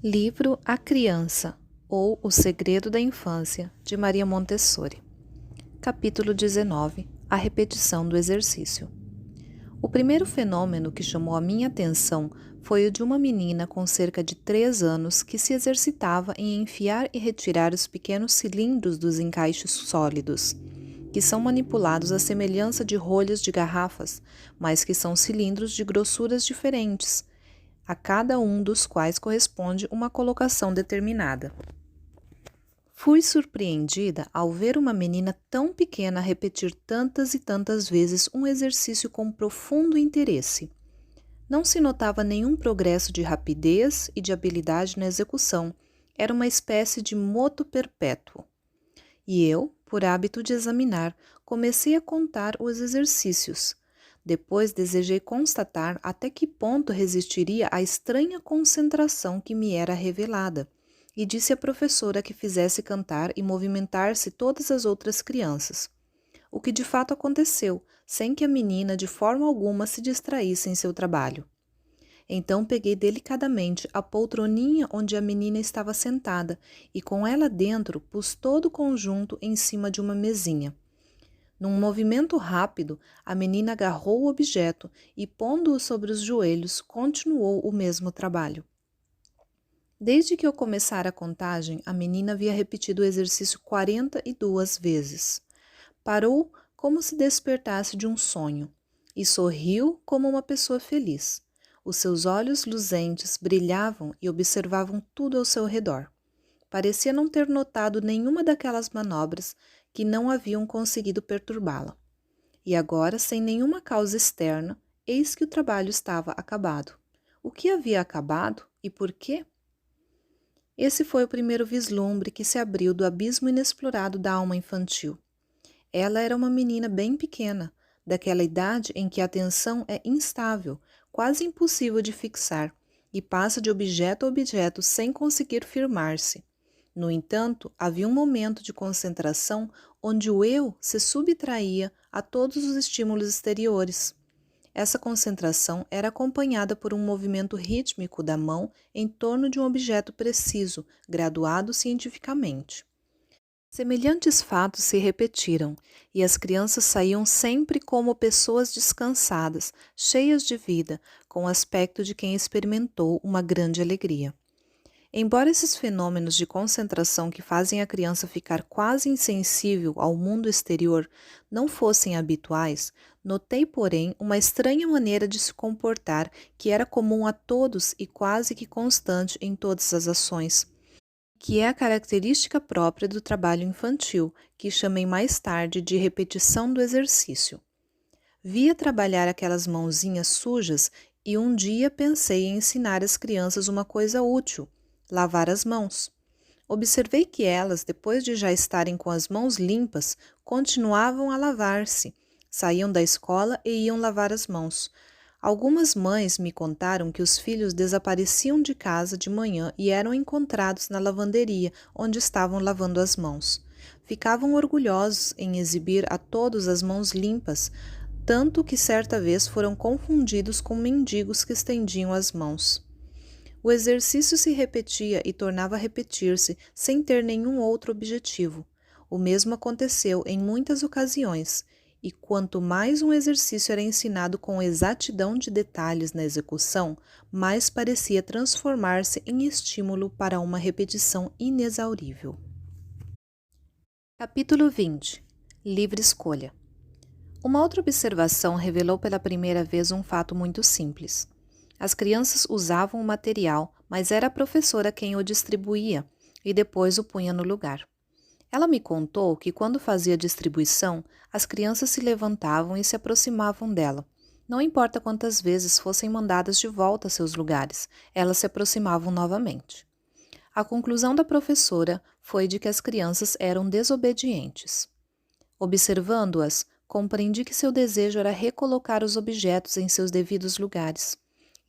Livro A Criança, ou O Segredo da Infância, de Maria Montessori. Capítulo 19. A repetição do exercício. O primeiro fenômeno que chamou a minha atenção foi o de uma menina com cerca de 3 anos que se exercitava em enfiar e retirar os pequenos cilindros dos encaixes sólidos, que são manipulados à semelhança de rolhas de garrafas, mas que são cilindros de grossuras diferentes, a cada um dos quais corresponde uma colocação determinada. Fui surpreendida ao ver uma menina tão pequena repetir tantas e tantas vezes um exercício com profundo interesse. Não se notava nenhum progresso de rapidez e de habilidade na execução, era uma espécie de moto perpétuo. E eu, por hábito de examinar, comecei a contar os exercícios. Depois desejei constatar até que ponto resistiria à estranha concentração que me era revelada, e disse à professora que fizesse cantar e movimentar-se todas as outras crianças. O que de fato aconteceu, sem que a menina de forma alguma se distraísse em seu trabalho. Então peguei delicadamente a poltroninha onde a menina estava sentada e com ela dentro pus todo o conjunto em cima de uma mesinha. Num movimento rápido, a menina agarrou o objeto e, pondo-o sobre os joelhos, continuou o mesmo trabalho. Desde que eu começara a contagem, a menina havia repetido o exercício 42 vezes. Parou como se despertasse de um sonho e sorriu como uma pessoa feliz. Os seus olhos luzentes brilhavam e observavam tudo ao seu redor. Parecia não ter notado nenhuma daquelas manobras que não haviam conseguido perturbá-la. E agora, sem nenhuma causa externa, eis que o trabalho estava acabado. O que havia acabado e por quê? Esse foi o primeiro vislumbre que se abriu do abismo inexplorado da alma infantil. Ela era uma menina bem pequena, daquela idade em que a atenção é instável, quase impossível de fixar, e passa de objeto a objeto sem conseguir firmar-se. No entanto, havia um momento de concentração onde o eu se subtraía a todos os estímulos exteriores. Essa concentração era acompanhada por um movimento rítmico da mão em torno de um objeto preciso, graduado cientificamente. Semelhantes fatos se repetiram, e as crianças saíam sempre como pessoas descansadas, cheias de vida, com o aspecto de quem experimentou uma grande alegria. Embora esses fenômenos de concentração que fazem a criança ficar quase insensível ao mundo exterior não fossem habituais, notei, porém, uma estranha maneira de se comportar que era comum a todos e quase que constante em todas as ações, que é a característica própria do trabalho infantil, que chamei mais tarde de repetição do exercício. Via trabalhar aquelas mãozinhas sujas e um dia pensei em ensinar às crianças uma coisa útil: lavar as mãos. Observei que elas, depois de já estarem com as mãos limpas, continuavam a lavar-se, saíam da escola e iam lavar as mãos. Algumas mães me contaram que os filhos desapareciam de casa de manhã e eram encontrados na lavanderia, onde estavam lavando as mãos. Ficavam orgulhosos em exibir a todos as mãos limpas, tanto que certa vez foram confundidos com mendigos que estendiam as mãos. O exercício se repetia e tornava a repetir-se sem ter nenhum outro objetivo. O mesmo aconteceu em muitas ocasiões, e quanto mais um exercício era ensinado com exatidão de detalhes na execução, mais parecia transformar-se em estímulo para uma repetição inexaurível. Capítulo 20. Livre escolha. Uma outra observação revelou pela primeira vez um fato muito simples. As crianças usavam o material, mas era a professora quem o distribuía e depois o punha no lugar. Ela me contou que quando fazia a distribuição, as crianças se levantavam e se aproximavam dela. Não importa quantas vezes fossem mandadas de volta a seus lugares, elas se aproximavam novamente. A conclusão da professora foi de que as crianças eram desobedientes. Observando-as, compreendi que seu desejo era recolocar os objetos em seus devidos lugares,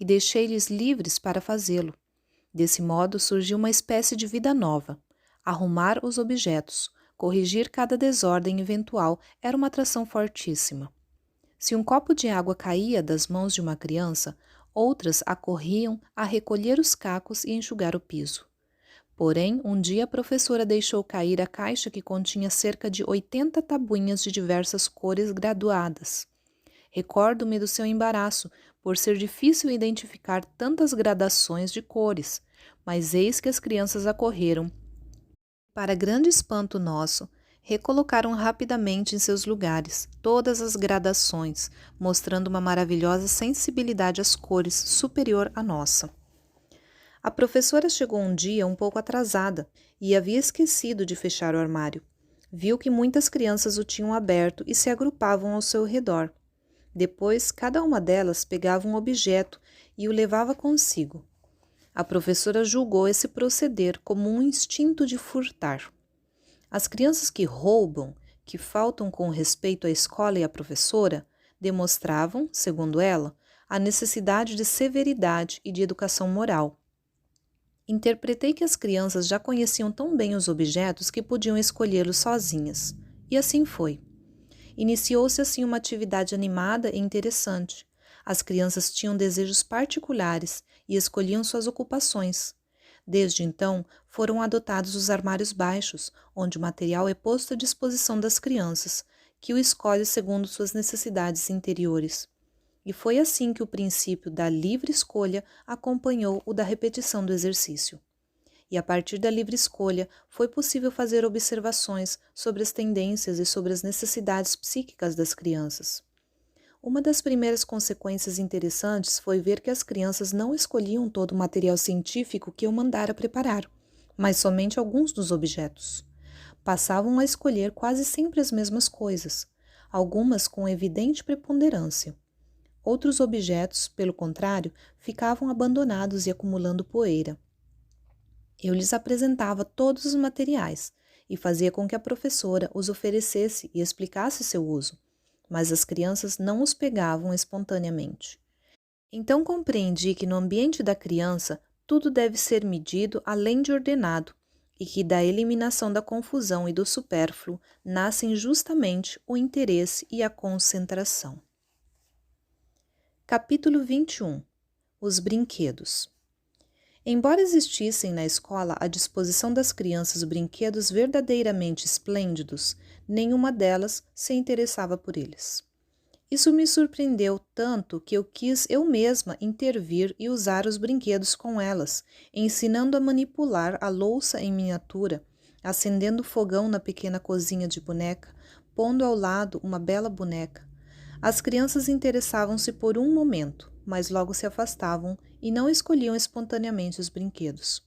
e deixei-lhes livres para fazê-lo. Desse modo surgiu uma espécie de vida nova. Arrumar os objetos, corrigir cada desordem eventual era uma atração fortíssima. Se um copo de água caía das mãos de uma criança, Outras acorriam a recolher os cacos e enxugar o piso. Porém, um dia a professora deixou cair a caixa que continha cerca de 80 tabuinhas de diversas cores graduadas. Recordo-me do seu embaraço, por ser difícil identificar tantas gradações de cores, mas eis que as crianças acorreram. Para grande espanto nosso, recolocaram rapidamente em seus lugares todas as gradações, mostrando uma maravilhosa sensibilidade às cores superior à nossa. A professora chegou um dia um pouco atrasada e havia esquecido de fechar o armário. Viu que muitas crianças o tinham aberto e se agrupavam ao seu redor. Depois, cada uma delas pegava um objeto e o levava consigo. A professora julgou esse proceder como um instinto de furtar. As crianças que roubam, que faltam com respeito à escola e à professora, demonstravam, segundo ela, a necessidade de severidade e de educação moral. Interpretei que as crianças já conheciam tão bem os objetos que podiam escolhê-los sozinhas. E assim foi. Iniciou-se assim uma atividade animada e interessante. As crianças tinham desejos particulares e escolhiam suas ocupações. Desde então, foram adotados os armários baixos, onde o material é posto à disposição das crianças, que o escolhe segundo suas necessidades interiores. E foi assim que o princípio da livre escolha acompanhou o da repetição do exercício. E a partir da livre escolha foi possível fazer observações sobre as tendências e sobre as necessidades psíquicas das crianças. Uma das primeiras consequências interessantes foi ver que as crianças não escolhiam todo o material científico que eu mandara preparar, mas somente alguns dos objetos. Passavam a escolher quase sempre as mesmas coisas, algumas com evidente preponderância. Outros objetos, pelo contrário, ficavam abandonados e acumulando poeira. Eu lhes apresentava todos os materiais e fazia com que a professora os oferecesse e explicasse seu uso, mas as crianças não os pegavam espontaneamente. Então compreendi que no ambiente da criança tudo deve ser medido além de ordenado e que da eliminação da confusão e do supérfluo nascem justamente o interesse e a concentração. Capítulo 21. Os brinquedos. Embora existissem na escola à disposição das crianças brinquedos verdadeiramente esplêndidos, nenhuma delas se interessava por eles. Isso me surpreendeu tanto que eu quis eu mesma intervir e usar os brinquedos com elas, ensinando a manipular a louça em miniatura, acendendo o fogão na pequena cozinha de boneca, pondo ao lado uma bela boneca. As crianças interessavam-se por um momento, mas logo se afastavam e não escolhiam espontaneamente os brinquedos.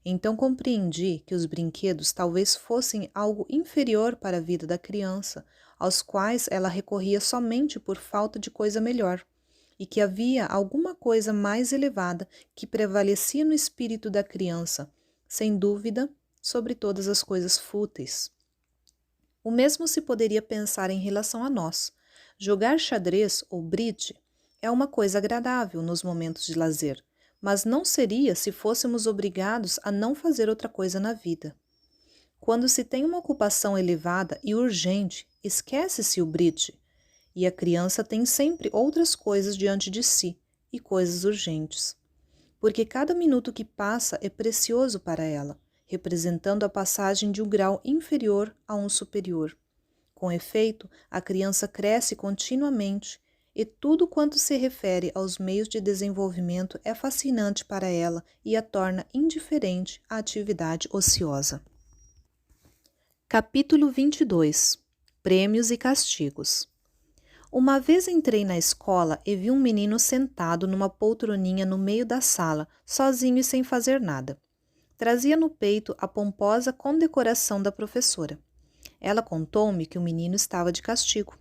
Então compreendi que os brinquedos talvez fossem algo inferior para a vida da criança, aos quais ela recorria somente por falta de coisa melhor, e que havia alguma coisa mais elevada que prevalecia no espírito da criança, sem dúvida, sobre todas as coisas fúteis. O mesmo se poderia pensar em relação a nós. Jogar xadrez ou bridge é uma coisa agradável nos momentos de lazer, mas não seria se fôssemos obrigados a não fazer outra coisa na vida. Quando se tem uma ocupação elevada e urgente, esquece-se o bridge, e a criança tem sempre outras coisas diante de si, e coisas urgentes. Porque cada minuto que passa é precioso para ela, representando a passagem de um grau inferior a um superior. Com efeito, a criança cresce continuamente e tudo quanto se refere aos meios de desenvolvimento é fascinante para ela e a torna indiferente à atividade ociosa. Capítulo 22. Prêmios e castigos. Uma vez entrei na escola e vi um menino sentado numa poltroninha no meio da sala, sozinho e sem fazer nada. Trazia no peito a pomposa condecoração da professora. Ela contou-me que o menino estava de castigo.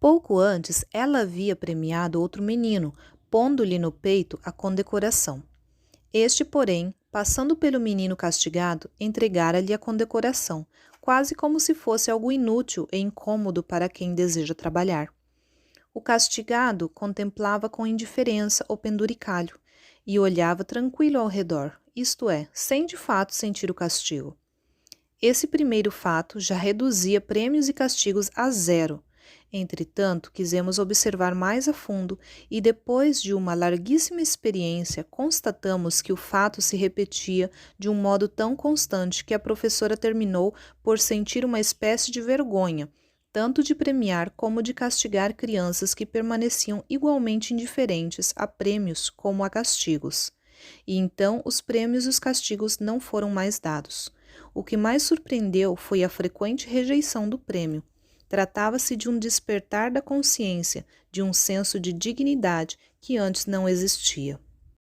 Pouco antes, ela havia premiado outro menino, pondo-lhe no peito a condecoração. Este, porém, passando pelo menino castigado, entregara-lhe a condecoração, quase como se fosse algo inútil e incômodo para quem deseja trabalhar. O castigado contemplava com indiferença o penduricalho e olhava tranquilo ao redor, isto é, sem de fato sentir o castigo. Esse primeiro fato já reduzia prêmios e castigos a zero, Entretanto, quisemos observar mais a fundo e, depois de uma larguíssima experiência, constatamos que o fato se repetia de um modo tão constante que a professora terminou por sentir uma espécie de vergonha, tanto de premiar como de castigar crianças que permaneciam igualmente indiferentes a prêmios como a castigos. E então os prêmios e os castigos não foram mais dados. O que mais surpreendeu foi a frequente rejeição do prêmio. Tratava-se de um despertar da consciência, de um senso de dignidade que antes não existia.